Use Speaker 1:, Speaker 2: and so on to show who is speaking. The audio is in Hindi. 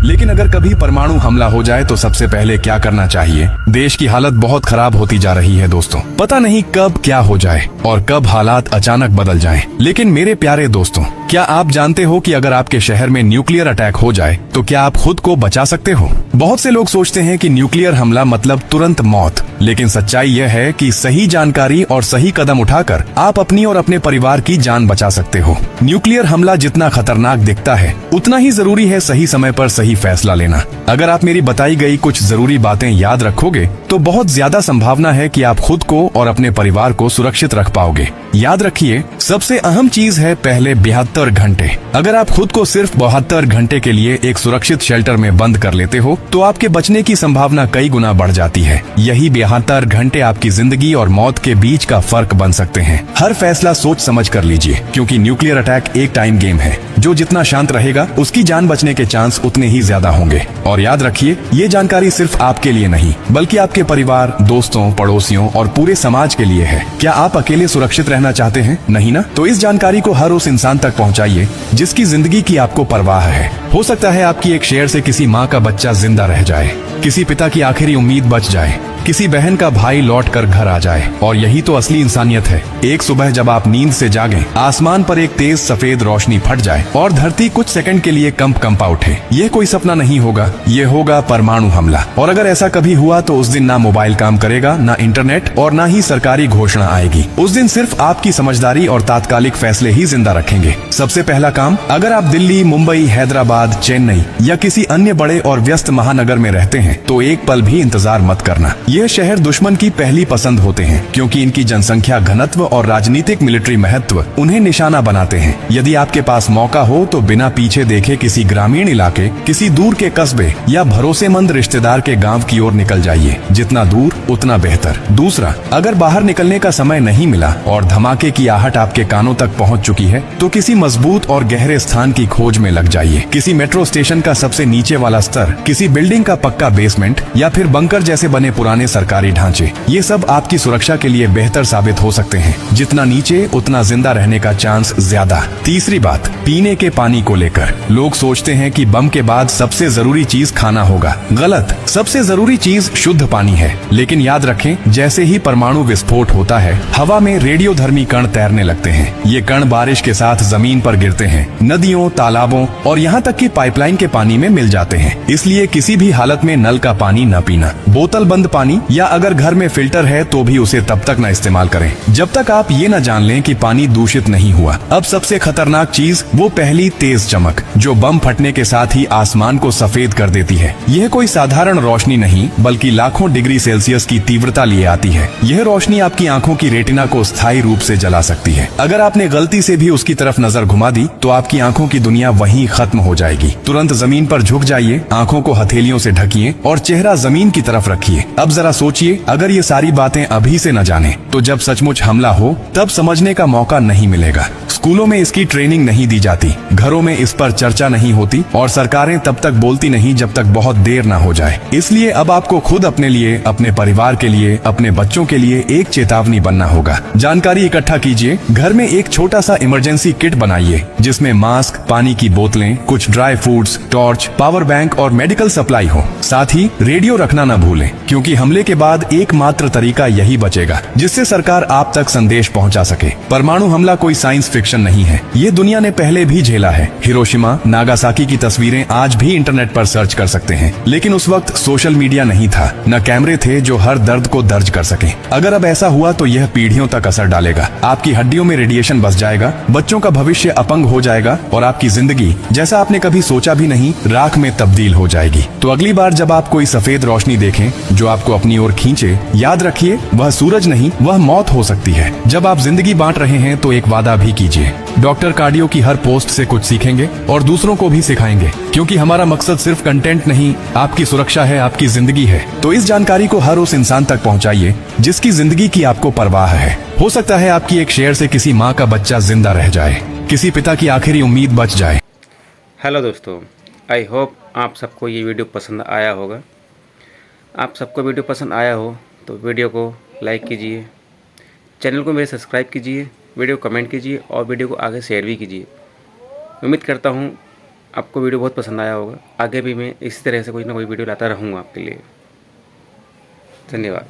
Speaker 1: लेकिन अगर कभी परमाणु हमला हो जाए तो सबसे पहले क्या करना चाहिए? देश की हालत बहुत खराब होती जा रही है दोस्तों। पता नहीं कब क्या हो जाए और कब हालात अचानक बदल जाएं। लेकिन मेरे प्यारे दोस्तों, क्या आप जानते हो कि अगर आपके शहर में न्यूक्लियर अटैक हो जाए तो क्या आप खुद को बचा सकते हो? बहुत से लोग सोचते हैं कि न्यूक्लियर हमला मतलब तुरंत मौत, लेकिन सच्चाई यह है कि सही जानकारी और सही कदम उठाकर आप अपनी और अपने परिवार की जान बचा सकते हो। न्यूक्लियर हमला जितना खतरनाक दिखता है, उतना ही जरूरी है सही समय पर सही फैसला लेना। अगर आप मेरी बताई गई कुछ जरूरी बातें याद रखोगे तो बहुत ज्यादा संभावना है कि आप खुद को और अपने परिवार को सुरक्षित रख पाओगे। याद रखिए, सबसे अहम चीज है पहले 72 घंटे। अगर आप खुद को सिर्फ 72 घंटे के लिए एक सुरक्षित शेल्टर में बंद कर लेते हो तो आपके बचने की संभावना कई गुना बढ़ जाती है। यही 72 घंटे आपकी जिंदगी और मौत के बीच का फर्क बन सकते हैं। हर फैसला सोच समझ कर लीजिए, क्योंकि न्यूक्लियर अटैक एक टाइम गेम है। जो जितना शांत रहेगा उसकी जान बचने के चांस उतने ही ज्यादा होंगे। और याद रखिए, ये जानकारी सिर्फ आपके लिए नहीं बल्कि आपके परिवार, दोस्तों, पड़ोसियों और पूरे समाज के लिए है। क्या आप अकेले सुरक्षित रहना चाहते हैं? नहीं ना? तो इस जानकारी को हर उस इंसान तक पहुंचाइए जिसकी जिंदगी की आपको परवाह है। हो सकता है आपकी एक शेयर से किसी माँ का बच्चा जिंदा रह जाए, किसी पिता की आखिरी उम्मीद बच जाए, किसी बहन का भाई लौट कर घर आ जाए। और यही तो असली इंसानियत है। एक सुबह जब आप नींद से जागें, आसमान पर एक तेज सफेद रोशनी फट जाए और धरती कुछ सेकंड के लिए कंपा उठे। यह कोई सपना नहीं होगा, ये होगा परमाणु हमला। और अगर ऐसा कभी हुआ तो उस दिन ना मोबाइल काम करेगा, ना इंटरनेट और ना ही सरकारी घोषणा आएगी। उस दिन सिर्फ आपकी समझदारी और तात्कालिक फैसले ही जिंदा रखेंगे। सबसे पहला काम, अगर आप दिल्ली, मुंबई, हैदराबाद, चेन्नई या किसी अन्य बड़े और व्यस्त महानगर में रहते हैं तो एक पल भी इंतजार मत करना। ये शहर दुश्मन की पहली पसंद होते हैं, क्योंकि इनकी जनसंख्या घनत्व और राजनीतिक मिलिट्री महत्व उन्हें निशाना बनाते हैं। यदि आपके पास मौका हो तो बिना पीछे देखे किसी ग्रामीण इलाके, किसी दूर के कस्बे या भरोसेमंद रिश्तेदार के गांव की ओर निकल जाइए। जितना दूर उतना बेहतर। दूसरा, अगर बाहर निकलने का समय नहीं मिला और धमाके की आहट आपके कानों तक पहुंच चुकी है तो किसी मजबूत और गहरे स्थान की खोज में लग जाइए। किसी मेट्रो स्टेशन का सबसे नीचे वाला स्तर, किसी बिल्डिंग का पक्का बेसमेंट या फिर बंकर जैसे बने पुराने सरकारी ढांचे, ये सब आपकी सुरक्षा के लिए बेहतर साबित हो सकते हैं। जितना नीचे उतना जिंदा रहने का चांस ज्यादा। तीसरी बात, पीने के पानी को लेकर लोग सोचते हैं कि बम के बाद सबसे जरूरी चीज खाना होगा। गलत। सबसे जरूरी चीज शुद्ध पानी है। लेकिन याद रखें, जैसे ही परमाणु विस्फोट होता है, हवा में रेडियोधर्मी कण तैरने लगते हैं। ये कण बारिश के साथ जमीन पर गिरते हैं, नदियों, तालाबों और यहाँ तक कि पाइपलाइन के पानी में मिल जाते हैं। इसलिए किसी भी हालत में नल का पानी न पीना। बोतल बंद पानी या अगर घर में फिल्टर है तो भी उसे तब तक न इस्तेमाल करें जब तक आप ये न जान लें कि पानी दूषित नहीं हुआ। अब सबसे खतरनाक चीज, वो पहली तेज चमक जो बम फटने के साथ ही आसमान को सफेद कर देती है। यह कोई साधारण रोशनी नहीं बल्कि लाखों डिग्री सेल्सियस की तीव्रता लिए आती है। यह रोशनी आपकी आंखों की रेटिना को स्थायी रूप से जला सकती है। अगर आपने गलती से भी उसकी तरफ नजर घुमा दी तो आपकी आंखों की दुनिया वहीं खत्म हो जाएगी। तुरंत जमीन पर झुक जाइए, आंखों को हथेलियों से ढकिए और चेहरा जमीन की तरफ रखिए। अब जरा सोचिए, अगर ये सारी बातें अभी से न जाने तो जब सचमुच हमला हो तब समझने का मौका नहीं मिलेगा। स्कूलों में इसकी ट्रेनिंग नहीं दी जाती, घरों में इस पर चर्चा नहीं होती और सरकारें तब तक बोलती नहीं जब तक बहुत देर न हो जाए। इसलिए अब आपको खुद अपने लिए, अपने परिवार के लिए, अपने बच्चों के लिए एक चेतावनी बनना होगा। जानकारी इकट्ठा कीजिए, घर में एक छोटा सा इमरजेंसी किट बनाइए जिसमें मास्क, पानी की बोतलें, कुछ dry fruits, torch, power bank और मेडिकल सप्लाई हो। साथ ही रेडियो रखना न भूलें, क्योंकि हमले के बाद एकमात्र तरीका यही बचेगा जिससे सरकार आप तक संदेश पहुंचा सके। परमाणु हमला कोई साइंस फिक्शन नहीं है, ये दुनिया ने पहले भी झेला है। हिरोशिमा, नागासाकी की तस्वीरें आज भी इंटरनेट पर सर्च कर सकते हैं, लेकिन उस वक्त सोशल मीडिया नहीं था, न कैमरे थे जो हर दर्द को दर्ज कर सके। अगर अब ऐसा हुआ तो यह पीढ़ियों तक असर डालेगा। आपकी हड्डियों में रेडिएशन बस जाएगा, बच्चों का भविष्य अपंग हो जाएगा और आपकी जिंदगी, जैसा आपने कभी सोचा भी नहीं, राख में तब्दील हो जाएगी। तो अगली बार जब आप कोई सफेद रोशनी देखें जो आपको अपनी ओर खींचे, याद रखिए वह सूरज नहीं, वह मौत हो सकती है। जब आप जिंदगी बांट रहे हैं तो एक वादा भी कीजिए। डॉक्टर कार्डियो की हर पोस्ट से कुछ सीखेंगे और दूसरों को भी सिखाएंगे, क्योंकि हमारा मकसद सिर्फ कंटेंट नहीं, आपकी सुरक्षा है, आपकी जिंदगी है। तो इस जानकारी को हर उस इंसान तक पहुंचाइए जिसकी जिंदगी की आपको परवाह है। हो सकता है आपकी एक शेयर से किसी माँ का बच्चा जिंदा रह जाए, किसी पिता की आखिरी उम्मीद बच जाए।
Speaker 2: हेलो दोस्तों, आई होप आप सबको ये वीडियो पसंद आया होगा। आप सबको वीडियो पसंद आया हो तो वीडियो को लाइक कीजिए, चैनल को मेरे सब्सक्राइब कीजिए, वीडियो कमेंट कीजिए और वीडियो को आगे शेयर भी कीजिए। उम्मीद करता हूँ आपको वीडियो बहुत पसंद आया होगा। आगे भी मैं इसी तरह से कोई ना कोई वीडियो लाता रहूँगा आपके लिए। धन्यवाद।